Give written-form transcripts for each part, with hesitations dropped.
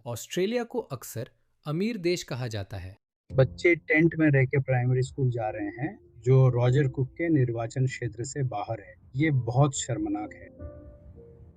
Australia को अक्सर अमीर देश कहा जाता है। बच्चे टेंट में रह के प्राइमरी स्कूल जा रहे हैं जो रॉजर कुक के निर्वाचन क्षेत्र से बाहर है। ये बहुत शर्मनाक है।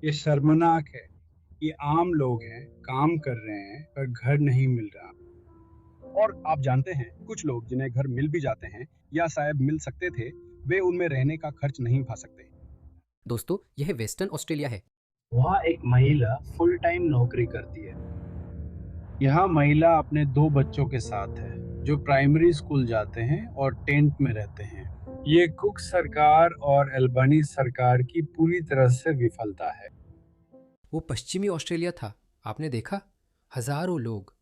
ये शर्मनाक है कि आम लोग हैं, काम कर रहे हैं पर घर नहीं मिल रहा। और आप जानते हैं कुछ लोग जिन्हें घर मिल भी जाते हैं या शायद मिल सकते थे, वे उनमें रहने का खर्च नहीं पा सकते। दोस्तों, यह वेस्टर्न ऑस्ट्रेलिया है। वहाँ एक महिला फुल टाइम नौकरी करती है। यहाँ महिला अपने 2 बच्चों के साथ है जो प्राइमरी स्कूल जाते हैं और टेंट में रहते हैं। ये कुक सरकार और अल्बानीज़ सरकार की पूरी तरह से विफलता है। वो पश्चिमी ऑस्ट्रेलिया था, आपने देखा, हजारों लोग।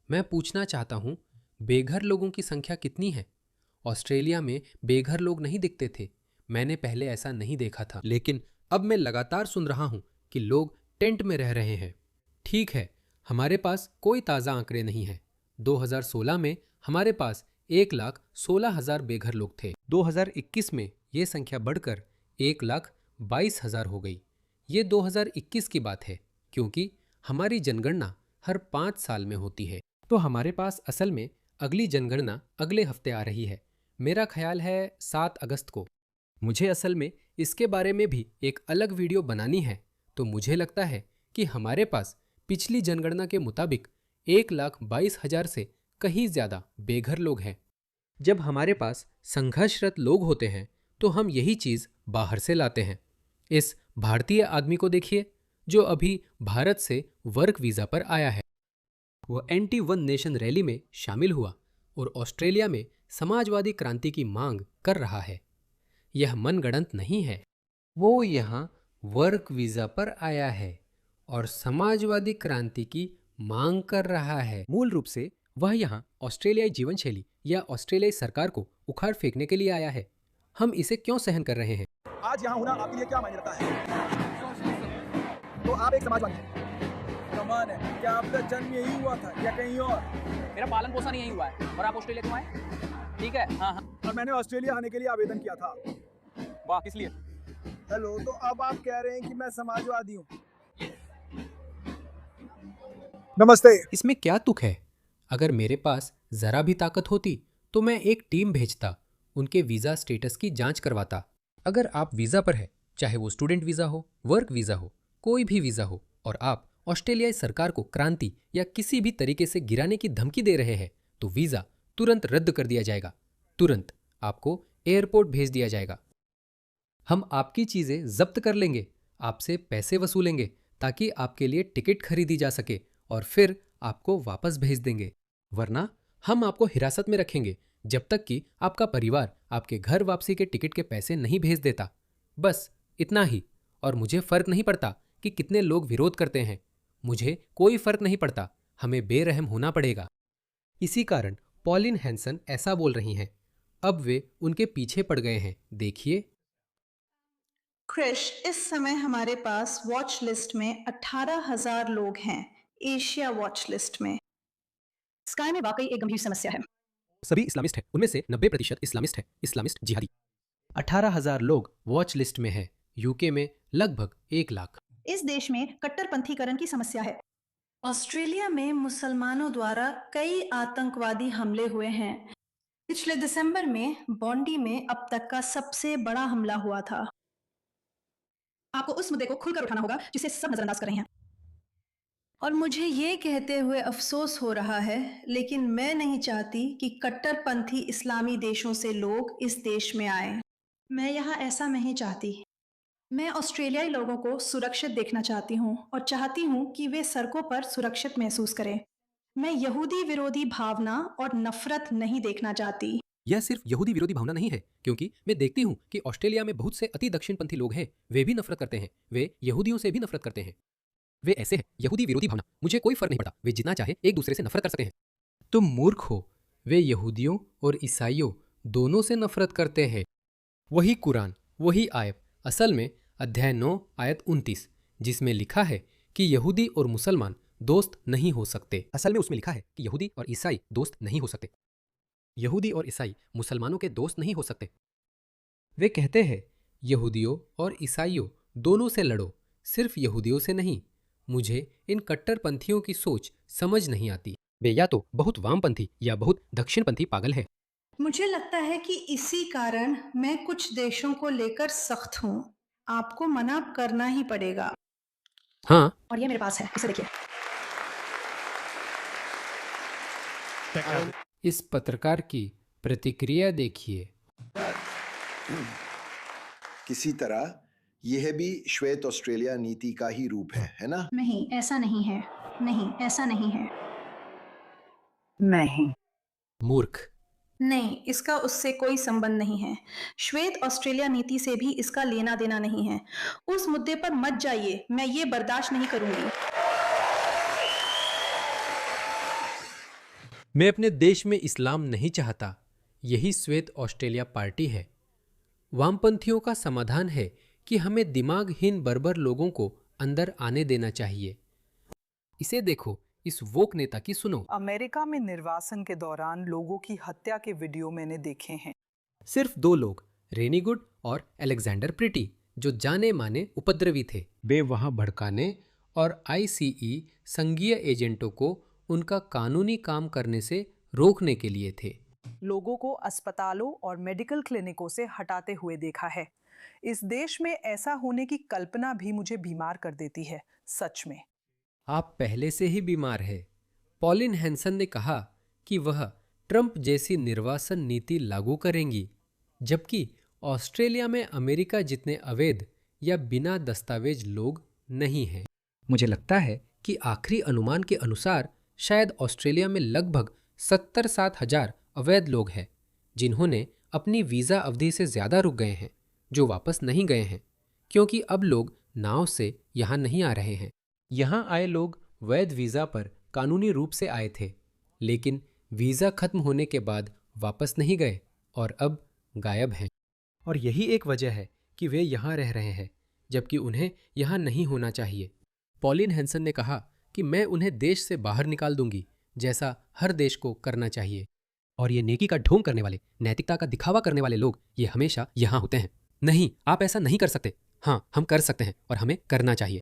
मैं पूछना चाहता हूँ, बेघर लोगों की संख्या कितनी है? ऑस्ट्रेलिया में बेघर लोग नहीं दिखते थे। मैंने पहले ऐसा नहीं देखा था, लेकिन अब मैं लगातार सुन रहा हूँ कि लोग टेंट में रह रहे हैं। ठीक है, हमारे पास कोई ताज़ा आंकड़े नहीं हैं। 2016 में हमारे पास 1,16,000 बेघर लोग थे। 2021 में ये संख्या बढ़कर 1,22,000 हो गई। ये 2021 की बात है, क्योंकि हमारी जनगणना हर 5 साल में होती है। तो हमारे पास असल में अगली जनगणना अगले हफ्ते आ रही है। मेरा ख्याल है 7 अगस्त को। मुझे असल में इसके बारे में भी एक अलग वीडियो बनानी है। तो मुझे लगता है कि हमारे पास पिछली जनगणना के मुताबिक 1,22,000 से कहीं ज़्यादा बेघर लोग हैं। जब हमारे पास संघर्षरत लोग होते हैं तो हम यही चीज़ बाहर से लाते हैं। इस भारतीय आदमी को देखिए, जो अभी भारत से वर्क वीज़ा पर आया है। वो एंटी वन नेशन रैली में शामिल हुआ और ऑस्ट्रेलिया में समाजवादी क्रांति की मांग कर रहा है। यह मनगढ़ंत नहीं है। वो यहाँ वर्क वीज़ा पर आया है और समाजवादी क्रांति की मांग कर रहा है। मूल रूप से वह यहाँ ऑस्ट्रेलियाई जीवन शैली या ऑस्ट्रेलियाई सरकार को उखाड़ फेंकने के लिए आया है। हम इसे क्यों सहन कर रहे हैं? आज यहाँ होना आपके लिए क्या मायने रखता है? तो आप एक समाजवादी हैं। कमान है। क्या आपका जन्म यही हुआ था या कहीं और? मेरा पालन पोषण यही हुआ है। और आप ऑस्ट्रेलिया क्यों आए? ठीक है, हाँ हाँ। और मैंने ऑस्ट्रेलिया आने के लिए आवेदन किया था। वाह, किस लिए? हेलो, तो अब आप कह रहे हैं कि मैं समाजवादी हूँ? नमस्ते। इसमें क्या तुक है? अगर मेरे पास जरा भी ताकत होती तो मैं एक टीम भेजता, उनके वीज़ा स्टेटस की जांच करवाता। अगर आप वीज़ा पर है, चाहे वो स्टूडेंट वीज़ा हो, वर्क वीज़ा हो, कोई भी वीज़ा हो, और आप ऑस्ट्रेलियाई सरकार को क्रांति या किसी भी तरीके से गिराने की धमकी दे रहे हैं, तो वीज़ा तुरंत रद्द कर दिया जाएगा। तुरंत आपको एयरपोर्ट भेज दिया जाएगा। हम आपकी चीज़ें जब्त कर लेंगे, आपसे पैसे वसूलेंगे ताकि आपके लिए टिकट खरीदी जा सके, और फिर आपको वापस भेज देंगे। वरना हम आपको हिरासत में रखेंगे जब तक कि आपका परिवार आपके घर वापसी के टिकट के पैसे नहीं भेज देता। बस इतना ही। और मुझे फर्क नहीं पड़ता कि कितने लोग विरोध करते हैं। मुझे कोई फर्क नहीं पड़ता। हमें बेरहम होना पड़ेगा। इसी कारण पॉलिन हैंसन ऐसा बोल रही हैं। अब वे उनके पीछे पड़ गए हैं। देखिए। क्रिश, इस समय हमारे पास वॉच लिस्ट में 18,000 लोग हैं, एशिया वॉच लिस्ट में। स्काई में वाकई एक गंभीर समस्या है। सभी इस्लामिस्ट हैं, उनमें से 90% इस्लामिस्ट हैं, इस्लामिस्ट जिहादी। 18,000 लोग वॉच लिस्ट में हैं। यूके में लगभग 1 लाख। इस देश में कट्टरपंथीकरण की समस्या है। ऑस्ट्रेलिया में मुसलमानों द्वारा कई आतंकवादी हमले हुए हैं। पिछले दिसंबर में बॉन्डी में अब तक का सबसे बड़ा हमला हुआ था। आपको उस मुद्दे को खुलकर उठाना होगा जिसे सब नजरअंदाज कर रहे हैं। और मुझे ये कहते हुए अफसोस हो रहा है, लेकिन मैं नहीं चाहती कि कट्टरपंथी इस्लामी देशों से लोग इस देश में आए। मैं यहाँ ऐसा नहीं चाहती। मैं ऑस्ट्रेलियाई लोगों को सुरक्षित देखना चाहती हूँ और चाहती हूँ कि वे सड़कों पर सुरक्षित महसूस करें। मैं यहूदी विरोधी भावना और नफरत नहीं देखना चाहती। यह सिर्फ यहूदी विरोधी भावना नहीं है, क्योंकि मैं देखती हूँ कि ऑस्ट्रेलिया में बहुत से अति दक्षिणपंथी लोग हैं। वे भी नफरत करते हैं। वे यहूदियों से भी नफरत करते हैं। वे ऐसे हैं, यहूदी विरोधी भावना। मुझे कोई फर्क नहीं पड़ता, वे जितना चाहे एक दूसरे से नफरत कर सकते हैं। तुम मूर्ख हो। वे यहूदियों और ईसाइयों दोनों से नफरत करते हैं। वही कुरान, वही आयत, असल में अध्याय 9 आयत 29, जिसमें लिखा है कि यहूदी और मुसलमान दोस्त नहीं हो सकते। असल में उसमें लिखा है कि यहूदी और ईसाई दोस्त नहीं हो सकते। यहूदी और ईसाई मुसलमानों के दोस्त नहीं हो सकते। वे कहते हैं, यहूदियों और ईसाइयों दोनों से लड़ो, सिर्फ यहूदियों से नहीं। मुझे इन कट्टरपंथियों की सोच समझ नहीं आती। वे या तो बहुत वामपंथी या बहुत दक्षिणपंथी पागल है। मुझे लगता है कि इसी कारण मैं कुछ देशों को लेकर सख्त हूँ। आपको मना करना ही पड़ेगा। हाँ, और ये मेरे पास है, इसे देखिए। इस पत्रकार की प्रतिक्रिया देखिए। किसी तरह यह भी श्वेत ऑस्ट्रेलिया नीति का ही रूप है ना? नहीं, ऐसा नहीं है। नहीं, ऐसा नहीं है। नहीं। मूर्ख। नहीं, इसका उससे कोई संबंध नहीं है। श्वेत ऑस्ट्रेलिया नीति से भी इसका लेना देना नहीं है। उस मुद्दे पर मत जाइए, मैं ये बर्दाश्त नहीं करूंगी। मैं अपने देश में इस्लाम नहीं चाहता। यही श्वेत ऑस्ट्रेलिया पार्टी है। वामपंथियों का समाधान है कि हमें दिमागहीन बर्बर लोगों को अंदर आने देना चाहिए। इसे देखो, इस वोक नेता की सुनो। अमेरिका में निर्वासन के दौरान लोगों की हत्या के वीडियो मैंने देखे हैं। सिर्फ 2 लोग, रेनी गुड और अलेक्जेंडर प्रिटी, जो जाने माने उपद्रवी थे। वे वहां भड़काने और आईसीई संघीय एजेंटों को उनका कानूनी काम करने से रोकने के लिए थे। लोगों को अस्पतालों और मेडिकल क्लिनिकों से हटाते हुए देखा है। इस देश में ऐसा होने की कल्पना भी मुझे बीमार कर देती है, सच में। आप पहले से ही बीमार है। पॉलिन हैंसन ने कहा कि वह ट्रंप जैसी निर्वासन नीति लागू करेंगी, जबकि ऑस्ट्रेलिया में अमेरिका जितने अवैध या बिना दस्तावेज लोग नहीं हैं। मुझे लगता है कि आखिरी अनुमान के अनुसार शायद ऑस्ट्रेलिया में लगभग 70-60 हजार अवैध लोग हैं, जिन्होंने अपनी वीज़ा अवधि से ज़्यादा रुक गए हैं, जो वापस नहीं गए हैं, क्योंकि अब लोग नाव से यहाँ नहीं आ रहे हैं। यहाँ आए लोग वैध वीज़ा पर कानूनी रूप से आए थे, लेकिन वीज़ा खत्म होने के बाद वापस नहीं गए और अब गायब हैं। और यही एक वजह है कि वे यहाँ रह रहे हैं, जबकि उन्हें यहाँ नहीं होना चाहिए। पॉलिन हैंसन ने कहा कि मैं उन्हें देश से बाहर निकाल दूंगी, जैसा हर देश को करना चाहिए। और ये नेकी का ढोंग करने वाले, नैतिकता का दिखावा करने वाले लोग ये हमेशा यहाँ होते हैं। नहीं, आप ऐसा नहीं कर सकते। हाँ, हम कर सकते हैं और हमें करना चाहिए।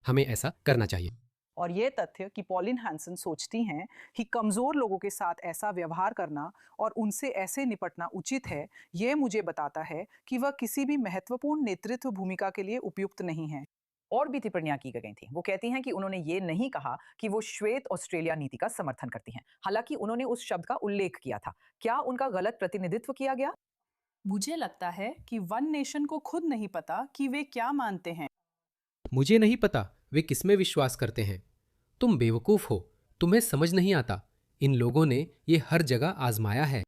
हमें ऐसा करना चाहिए। और ये तथ्य कि पॉलिन हैंसन सोचती हैं कि कमजोर लोगों के साथ ऐसा व्यवहार करना और उनसे ऐसे निपटना उचित है, ये मुझे बताता है कि वह किसी भी महत्वपूर्ण नेतृत्व भूमिका के लिए उपयुक्त नहीं है। और भी टिप्पणियां की गई थी। वो कहती हैं कि उन्होंने ये नहीं कहा कि वो श्वेत ऑस्ट्रेलिया नीति का समर्थन करती हैं, हालांकि उन्होंने उस शब्द का उल्लेख किया था। क्या उनका गलत प्रतिनिधित्व किया गया? मुझे लगता है कि वन नेशन को खुद नहीं पता कि वे क्या मानते हैं। मुझे नहीं पता वे किसमें विश्वास करते हैं। तुम बेवकूफ हो, तुम्हें समझ नहीं आता। इन लोगों ने ये हर जगह आजमाया है।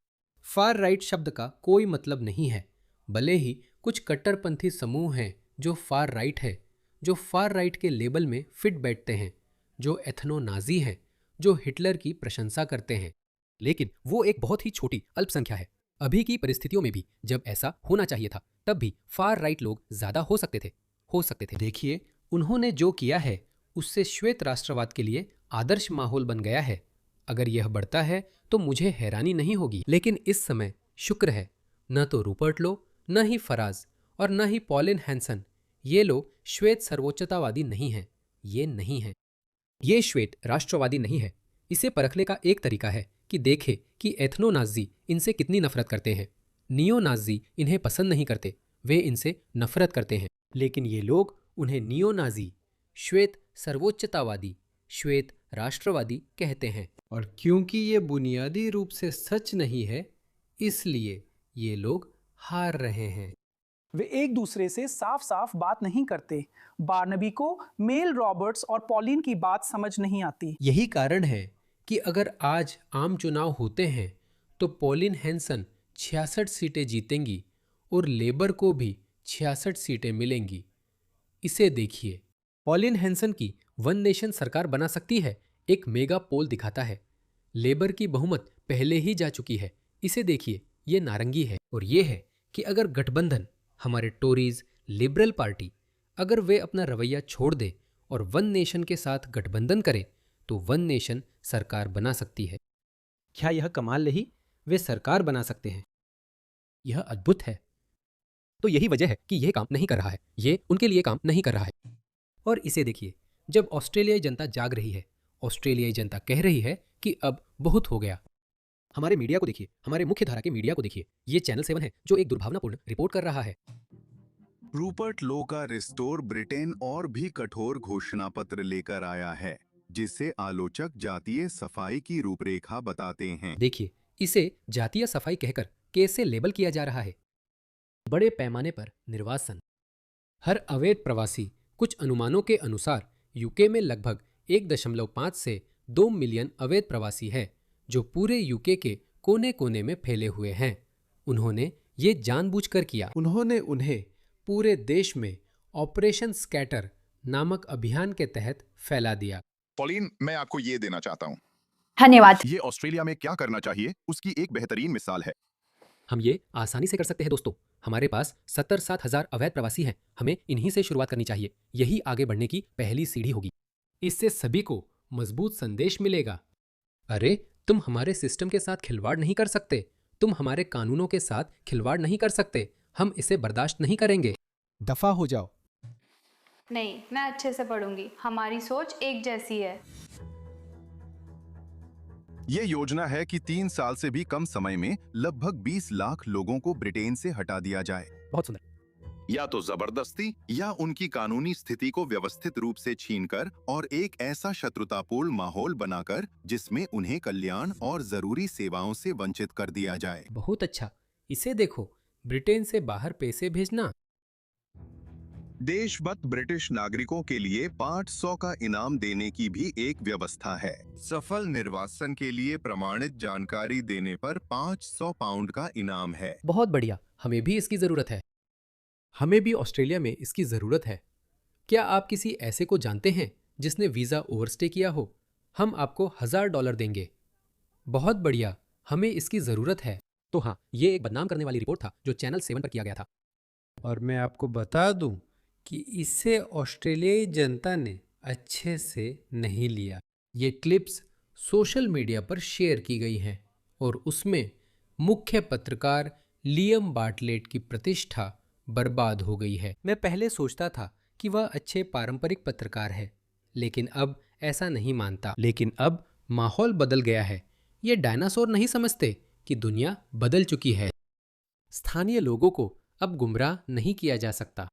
फार राइट शब्द का कोई मतलब नहीं है, भले ही कुछ कट्टरपंथी समूह हैं जो फार राइट है, जो फार राइट के लेबल में फिट बैठते हैं, जो एथनो नाजी हैं, जो हिटलर की प्रशंसा करते हैं। लेकिन वो एक बहुत ही छोटी अल्पसंख्या है। अभी की परिस्थितियों में भी जब ऐसा होना चाहिए था, तब भी फार राइट लोग ज्यादा हो सकते थे। देखिए, उन्होंने जो किया है उससे श्वेत राष्ट्रवाद के लिए आदर्श माहौल बन गया है। अगर यह बढ़ता है तो मुझे हैरानी नहीं होगी। लेकिन इस समय शुक्र है, न तो रूपर्ट लो, न ही फराज और न ही पॉलिन हैंसन, ये लोग श्वेत सर्वोच्चतावादी नहीं हैं। ये नहीं हैं। ये श्वेत राष्ट्रवादी नहीं है। इसे परखने का एक तरीका है कि देखें कि एथनो नाजी इनसे कितनी नफरत करते हैं। नियो नाजी इन्हें पसंद नहीं करते, वे इनसे नफरत करते हैं। लेकिन ये लोग उन्हें नियो नाजी, श्वेत सर्वोच्चतावादी, श्वेत राष्ट्रवादी कहते हैं। और क्योंकि ये बुनियादी रूप से सच नहीं है, इसलिए ये लोग हार रहे हैं। वे एक दूसरे से साफ साफ बात नहीं करते। बार्नबी को मेल रॉबर्ट्स और पॉलिन की बात समझ नहीं आती। यही कारण है कि अगर आज आम चुनाव होते हैं तो पॉलिन हैंसन 66 सीटें जीतेंगी और लेबर को भी 66 सीटें मिलेंगी। इसे देखिए, पॉलिन हैंसन की वन नेशन सरकार बना सकती है, एक मेगा पोल दिखाता है। लेबर की बहुमत पहले ही जा चुकी है। इसे देखिए, ये नारंगी है। और ये है कि अगर गठबंधन, हमारे टोरीज, लिबरल पार्टी, अगर वे अपना रवैया छोड़ दे और वन नेशन के साथ गठबंधन करे तो वन नेशन सरकार बना सकती है। क्या यह कमाल नहीं? वे सरकार बना सकते हैं। यह अद्भुत है। तो यही वजह है कि यह काम नहीं कर रहा है। ये उनके लिए काम नहीं कर रहा है। और इसे देखिए, जब ऑस्ट्रेलियाई जनता जाग रही है, ऑस्ट्रेलियाई जनता कह रही है कि अब बहुत हो गया। हमारे मीडिया को देखिए, हमारे मुख्य धारा के मीडिया को देखिए। ये चैनल 7 है जो एक दुर्भावनापूर्ण रिपोर्ट कर रहा है। रूपर्ट लो का रिस्टोर ब्रिटेन और भी कठोर घोषणा पत्र लेकर आया है, जिससे आलोचक जातीय सफाई की रूपरेखा बताते हैं। देखिए, इसे जातीय सफाई कहकर केस से लेबल किया जा रहा है। बड़े पैमाने पर निर्वासन। हर अवैध प्रवासी, कुछ अनुमानों के अनुसार यूके में लगभग 1.5 से 2 मिलियन अवैध प्रवासी है, जो पूरे यूके के कोने कोने में फैले हुए हैं। उन्होंने ये जानबूझकर किया। उन्होंने उन्हें पूरे देश में ऑपरेशन स्कैटर नामक अभियान के तहत फैला दिया। पॉलिन, मैं आपको ये देना चाहता हूँ। धन्यवाद। ये ऑस्ट्रेलिया में क्या करना चाहिए उसकी एक बेहतरीन मिसाल है। हम ये आसानी से कर सकते हैं दोस्तों। हमारे पास 70-60 हजार अवैध प्रवासी हैं। हमें इन्हीं से शुरुआत करनी चाहिए। यही आगे बढ़ने की पहली सीढ़ी होगी। इससे सभी को मजबूत संदेश मिलेगा। अरे, तुम हमारे सिस्टम के साथ खिलवाड़ नहीं कर सकते। तुम हमारे कानूनों के साथ खिलवाड़ नहीं कर सकते। हम इसे बर्दाश्त नहीं करेंगे। दफा हो जाओ। नहीं, मैं अच्छे से पढ़ूंगी। हमारी सोच एक जैसी है। ये योजना है कि 3 साल से भी कम समय में लगभग 20 लाख लोगों को ब्रिटेन से हटा दिया जाए। बहुत सुंदर। या तो जबरदस्ती या उनकी कानूनी स्थिति को व्यवस्थित रूप से छीनकर और एक ऐसा शत्रुतापूर्ण माहौल बनाकर जिसमें उन्हें कल्याण और जरूरी सेवाओं से वंचित कर दिया जाए। बहुत अच्छा। इसे देखो, ब्रिटेन से बाहर पैसे भेजना। देशभक्त ब्रिटिश नागरिकों के लिए 500 का इनाम देने की भी एक व्यवस्था है। सफल निर्वासन के लिए प्रमाणित जानकारी देने पर 500 पाउंड का इनाम है। बहुत बढ़िया। हमें भी इसकी जरूरत है। हमें भी ऑस्ट्रेलिया में इसकी जरूरत है। क्या आप किसी ऐसे को जानते हैं जिसने वीजा ओवरस्टे किया हो? हम आपको $1000 देंगे। बहुत बढ़िया। हमें इसकी जरूरत है। तो हाँ, ये एक बदनाम करने वाली रिपोर्ट था जो चैनल 7 पर किया गया था। और मैं आपको बता दूं कि इसे ऑस्ट्रेलियाई जनता ने अच्छे से नहीं लिया। ये क्लिप्स सोशल मीडिया पर शेयर की गई हैं और उसमें मुख्य पत्रकार लियम बार्टलेट की प्रतिष्ठा बर्बाद हो गई है। मैं पहले सोचता था कि वह अच्छे पारंपरिक पत्रकार है, लेकिन अब ऐसा नहीं मानता। लेकिन अब माहौल बदल गया है। ये डायनासोर नहीं समझते कि दुनिया बदल चुकी है। स्थानीय लोगों को अब गुमराह नहीं किया जा सकता।